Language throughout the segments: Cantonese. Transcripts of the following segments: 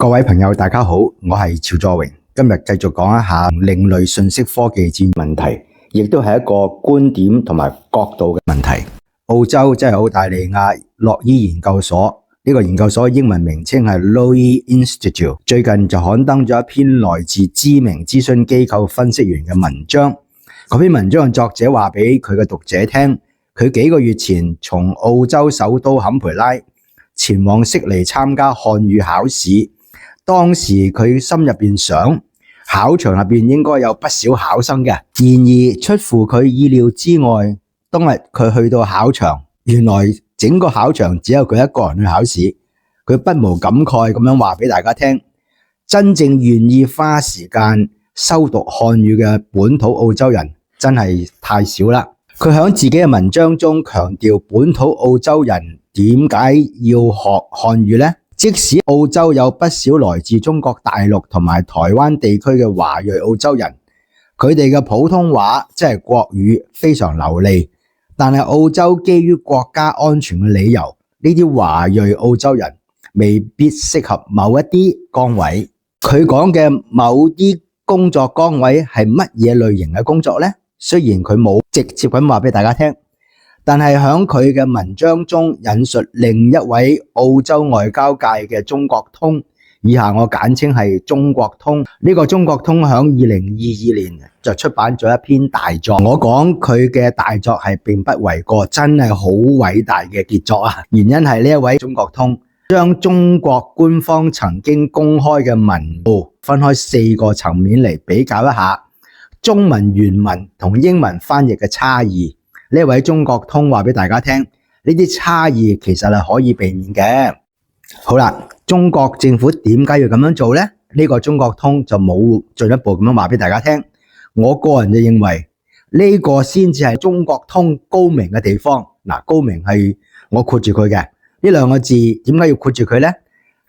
各位朋友大家好，我係趙作榮，今日繼續講一下另類信息科技戰問題，亦都係一個觀點同埋角度嘅問題。澳洲即係澳大利亞洛伊研究所，呢個研究所英文名稱係 Lowy Institute， 最近就刊登咗一篇來自知名諮詢機構分析員嘅文章。嗰篇文章嘅作者話俾佢嘅讀者聽，佢幾個月前從澳洲首都坎培拉前往悉尼參加漢語考試。當時佢心入邊想，考場入邊應該有不少考生嘅。然而出乎佢意料之外，當日佢去到考場，原來整個考場只有佢一個人去考試。佢不無感慨咁樣話俾大家聽，真正願意花時間修讀漢語嘅本土澳洲人真係太少啦。佢喺自己嘅文章中強調，本土澳洲人點解要學漢語呢？即使澳洲有不少來自中國大陸同埋台灣地區嘅華裔澳洲人，佢哋嘅普通話即係國語非常流利，但係澳洲基於國家安全嘅理由，呢啲華裔澳洲人未必適合某一啲崗位。佢講嘅某啲工作崗位係乜嘢類型嘅工作呢？雖然佢冇直接咁話俾大家聽，但係喺佢嘅文章中引述另一位澳洲外交界嘅中國通，以下我簡稱係中國通。呢個中國通喺2022年就出版咗一篇大作。我講佢嘅大作係並不為過，真係好偉大嘅傑作啊！原因係呢一位中國通將中國官方曾經公開嘅文部分開4個層面嚟比較一下中文原文同英文翻譯嘅差異。呢位中國通話俾大家聽，呢啲差異其實係可以避免嘅。好啦，中國政府點解要咁樣做呢？呢個中國通就冇進一步咁樣話俾大家聽。我個人就認為呢個先至係中國通高明嘅地方。嗱，高明係我括住佢嘅呢兩個字，點解要括住佢呢？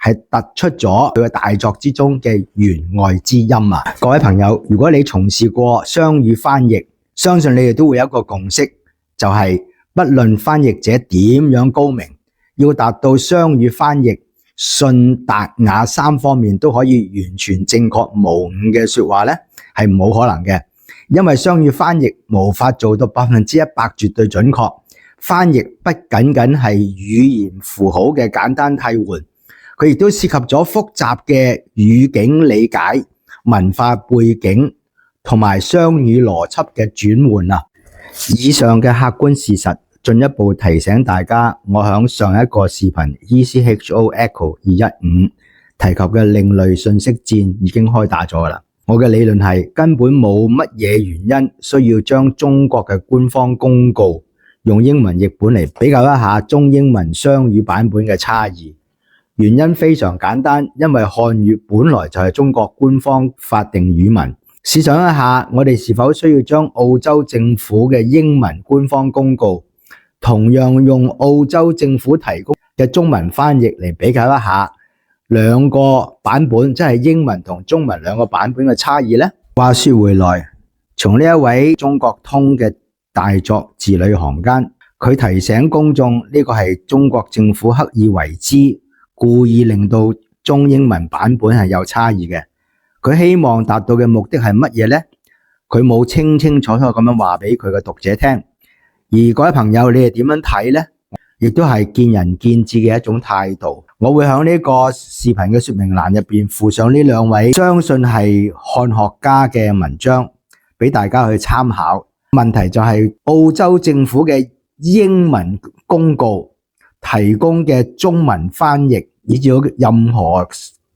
係突出咗佢嘅大作之中嘅弦外之音啊！各位朋友，如果你從事過雙語翻譯，相信你哋都會有一個共識，就係不論翻譯者點樣高明，要達到雙語翻譯信達雅三方面都可以完全正確無誤嘅說話呢，係冇可能嘅。因為雙語翻譯無法做到100%絕對準確，翻譯不僅僅係語言符號嘅簡單替換，佢亦都涉及咗複雜嘅語境理解、文化背景同埋雙語邏輯嘅轉換啊！以上嘅客觀事實進一步提醒大家，我喺上一個視頻 ECHO Echo 215提及嘅另類信息戰已經開打咗㗎啦。我嘅理論係根本冇乜嘢原因需要將中國嘅官方公告用英文譯本嚟比較一下中英文雙語版本嘅差異。原因非常簡單，因為漢語本來就係中國官方法定語文。試想一下，我哋是否需要將澳洲政府嘅英文官方公告同樣用澳洲政府提供嘅中文翻譯嚟比較一下兩個版本，即係英文同中文兩個版本嘅差異呢？話說回來，從呢一位中國通嘅大作字裏行間，佢提醒公眾呢個係中國政府刻意為之，故意令到中英文版本係有差異嘅。佢希望達到嘅目的係乜嘢呢？佢冇清清楚楚咁樣話俾佢嘅讀者聽。而各位朋友，你哋點樣睇呢？亦都係見仁見智嘅一種態度。我會喺呢個視頻嘅說明欄入邊附上呢兩位相信係漢學家嘅文章俾大家去參考。問題就係澳洲政府嘅英文公告提供嘅中文翻譯，以至任何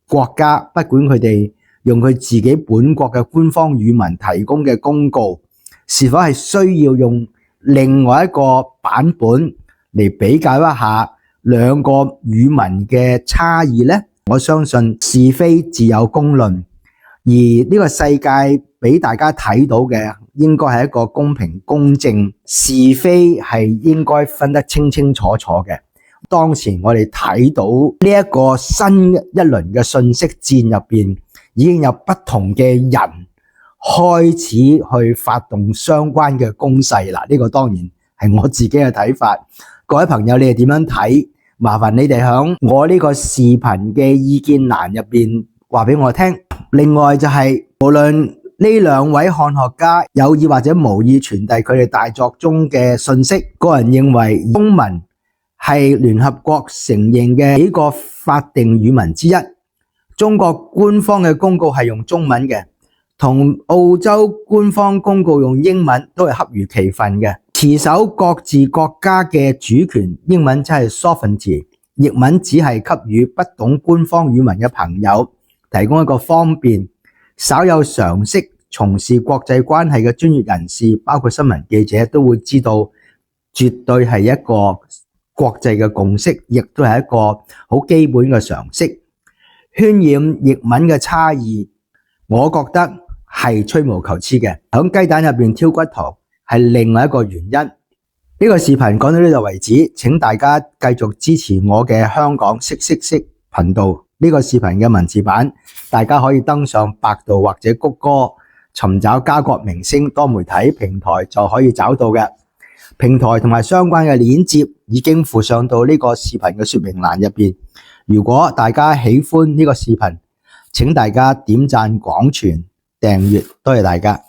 國家不管佢哋用佢自己本國嘅官方語文提供嘅公告，是否係需要用另外一個版本嚟比較一下兩個語文嘅差異呢？我相信是非自有公論，而呢個世界俾大家睇到嘅應該係一個公平公正，是非係應該分得清清楚楚嘅。當前我哋睇到呢一個新一輪嘅信息戰入邊，已經有不同嘅人開始去發動相關嘅攻勢啦。呢個當然係我自己嘅睇法。各位朋友，你哋點樣睇？麻煩你哋響我呢個視頻嘅意見欄入邊話俾我聽。另外就係無論呢兩位漢學家有意或者無意傳遞佢哋大作中嘅信息，個人認為中文係聯合國承認嘅幾個法定語文之一。中國官方嘅公告係用中文嘅，同澳洲官方公告用英文都係恰如其分嘅。持守各自國家嘅主權，英文即係 sovereignty， 譯文只係給予不懂官方語文嘅朋友提供一個方便，稍有常識從事國際關係嘅專業人士，包括新聞記者都會知道，絕對係一個國際嘅共識，亦都係一個好基本嘅常識。渲染譯文嘅差異，我覺得係吹毛求疵嘅。響雞蛋入邊挑骨頭係另外一個原因。呢個視頻講到呢度為止，請大家繼續支持我嘅香港識頻道。呢個視頻嘅文字版，大家可以登上百度或者谷歌尋找家國明星多媒體平台就可以找到嘅。平台同埋相關嘅鏈接已經附上到呢個視頻嘅說明欄入邊。如果大家喜歡呢個視頻，請大家點讚、廣傳、訂閱，多謝大家。